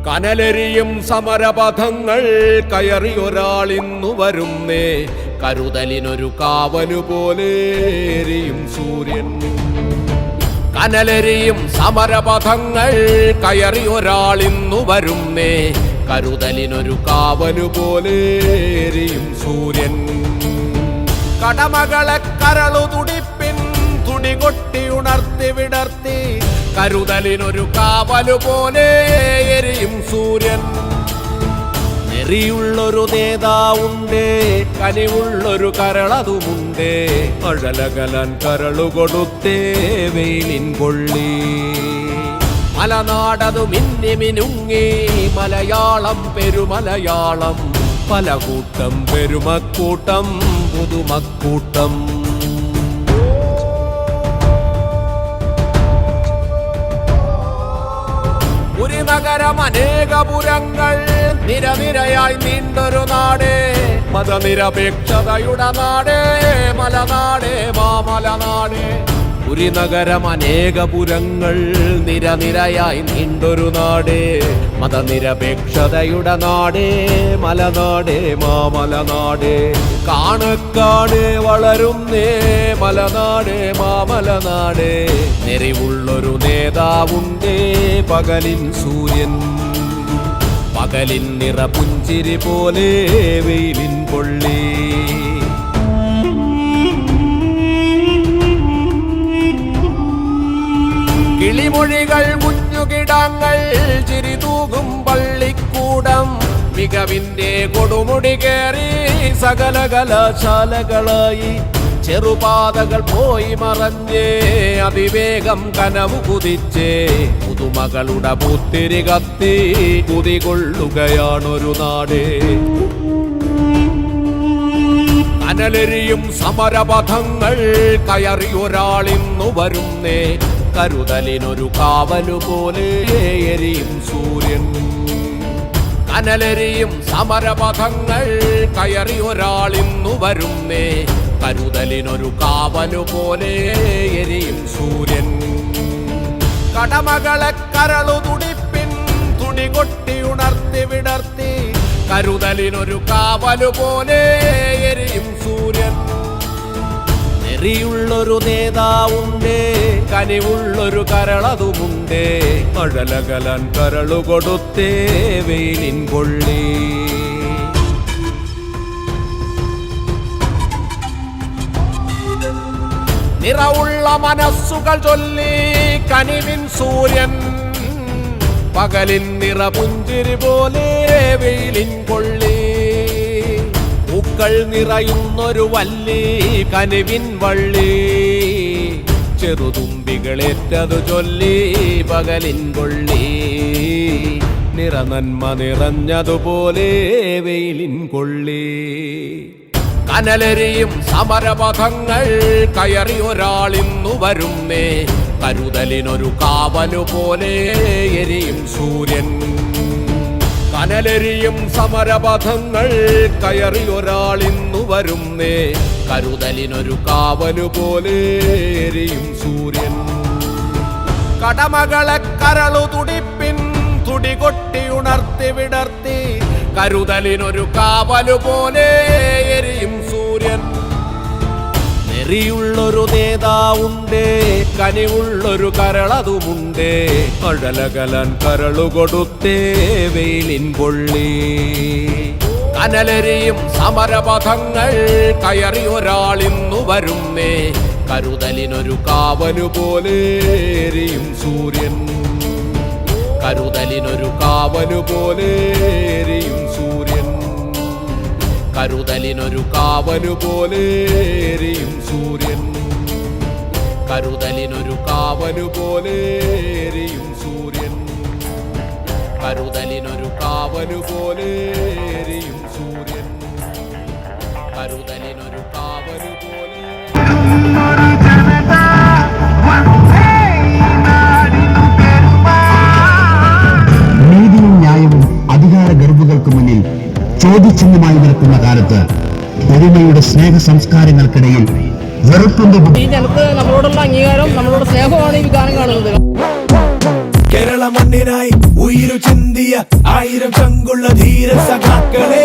കനലെരിയും സമരപഥങ്ങൾ കയറിയൊരാളിന്നു വരുന്നേ, കരുതലിനൊരു കാവലുപോലെ എരിയും സൂര്യൻ. കനലെരിയും സമരപഥങ്ങൾ കയറിയൊരാളിന്നു വരുന്നേ, കരുതലിനൊരു കാവലുപോലെ എരിയും സൂര്യൻ. കടമകളെ കരളു തുടിപ്പിൻ തുടികൊട്ടി ഉണർത്തി വിടർത്തി, കരുതലിനൊരു കാവലുപോലെ എരിയും സൂര്യൻ. നെറിയുള്ളൊരു നേതാവുണ്ടേ, കനിവുള്ളൊരു കരളതുമുണ്ടേ, അഴലകലാൻ കരളു കൊടുത്തേ വെയിലിൻ കൊള്ളി. മലനാടതു മിന്നി മിനുങ്ങി മലയാളം പെരുമലയാളം, പല കൂട്ടം പെരുമക്കൂട്ടം പുതുമക്കൂട്ടം. നഗരം അനേകപുരങ്ങൾ നിരനിരയായി നീണ്ടൊരു നാടേ, മതനിരപേക്ഷതയുടെ നാടേ, മലനാടേ മാമലനാടേ. ഒരു നഗരം അനേകപുരങ്ങൾ നിരനിരയായി നീണ്ടൊരു നാടേ, മതനിരപേക്ഷതയുടെ നാടേ, മലനാടേ മാമലനാടേ. കാണെ വളരുന്നേ മലനാടേ മാമലനാടേ, നെറിവുള്ളൊരു നേതാവുണ്ടേ പകലിൻ സൂര്യൻ. പകലിൻ നിറപുഞ്ചിരി പോലെ വെയിലിൻ കൊള്ളി. കിളിമൊഴികൾ കുഞ്ഞുകിടാങ്ങൾ ചിരിതൂകും പള്ളിക്കൂടം, മികവിന്റെ കൊടുമുടി കയറി സകല കലാശാലകളായി. ചെറുപാതകൾ പോയി മറഞ്ഞേ അതിവേഗം കനവു കുതിച്ചേ, പുതുമകളുടെ പൂത്തിരി കത്തി കുതികൊള്ളുകയാണൊരു നാടേ. കനലെരിയും സമരപഥങ്ങൾ കയറിയൊരാളിന്നു വരുന്നേ, കരുതലിനൊരു കാവലുപോലെ എരിയും സൂര്യൻ. കനലെരിയും സമരപഥങ്ങൾ കയറിയൊരാളിന്നു വരുന്നേ, കരുതലിനൊരു കാവലുപോലെ എരിയും സൂര്യൻ. കടമകളെ കരളു തുടിപ്പിൻ തുടികൊട്ടി ഉണർത്തി വിടർത്തി, കരുതലിനൊരു കാവലുപോലെ എരിയും സൂര്യൻ. നെറിയുള്ളൊരു നേതാവുണ്ടേ, കനിവുള്ളൊരു കരളതുമുണ്ടേ, അഴലകലാൻ കരളു കൊടുത്തേ വെയിലിൻ കൊള്ളി. നിറവുള്ള മനസ്സുകൾ ചൊല്ലി കനിവിൻ സൂര്യൻ, പകലിൻ നിറപുഞ്ചിരി പോലെ വെയിലിൻ കൊള്ളി. പൂക്കൾ നിറയുന്നൊരു വല്ലി കനിവിൻ വള്ളി, ചെറുതുമ്പികളേറ്റതു ചൊല്ലി പകലിൻ കൊള്ളി. നിറനന്മ നിറഞ്ഞതുപോലെ വെയിലിൻ കൊള്ളി. കനലെരിയും സമരപഥങ്ങൾ കയറിയൊരാളിന്നു വരുന്നേ, കരുതലിനൊരു കാവലുപോലെ എരിയും സൂര്യൻ. കനലെരിയും സമരപഥങ്ങൾ കയറിയൊരാളിന്നു വരുന്നേ, കരുതലിനൊരു കാവലുപോലെ എരിയും സൂര്യൻ. കടമകളെ കരളു തുടിപ്പിൻ തുടികൊട്ടി ഉണർത്തി വിടർത്തി, കരുതലിനൊരു കാവലുപോലെ എരിയും സൂര്യൻ. നെറിയുള്ളൊരു നേതാവുണ്ടേ, കനിവുള്ളൊരു കരളതുമുണ്ടേ, അഴലകലാൻ കരളു കൊടുത്തേ വെയിലിൻ കൊള്ളി. കനലെരിയും സമരപഥങ്ങൾ കയറിയൊരാളിന്നു വരുന്നേ, കരുതലിനൊരു കാവലുപോലെ എരിയും സൂര്യൻ. കരുതലിനൊരു കാവലുപോലെ എരിയും സൂര്യൻ. കരുതലിനൊരു കാവലുപോലെ എരിയും സൂര്യൻ. കരുതലിനൊരു കാവലുപോലെ എരിയും സൂര്യൻ. കരുതലിനൊരു കാവലുപോലെ എരിയും സൂര്യൻ. കരുതലിനൊരു കാവലുപോലെ. നീതിയും ന്യായവും അധികാര ഗർഭുകൾക്ക് മുന്നിൽ ചോദ്യചിഹ്നമായി നിൽക്കുന്ന കാലത്ത് ഒരുമയുടെ സ്നേഹ സംസ്കാരങ്ങൾക്കിടയിൽ വെറുപ്പിന്റെ ഈ ജനത്ത് നമ്മളോടുള്ള അംഗീകാരം, നമ്മളോട് സ്നേഹമാണ് ഈ ഗാനം കാണുന്നത്. കേരള മണ്ണിനായി ഉയിരു ചിന്തിയ 1000 ചങ്കുള്ള ധീര സഖാക്കളെ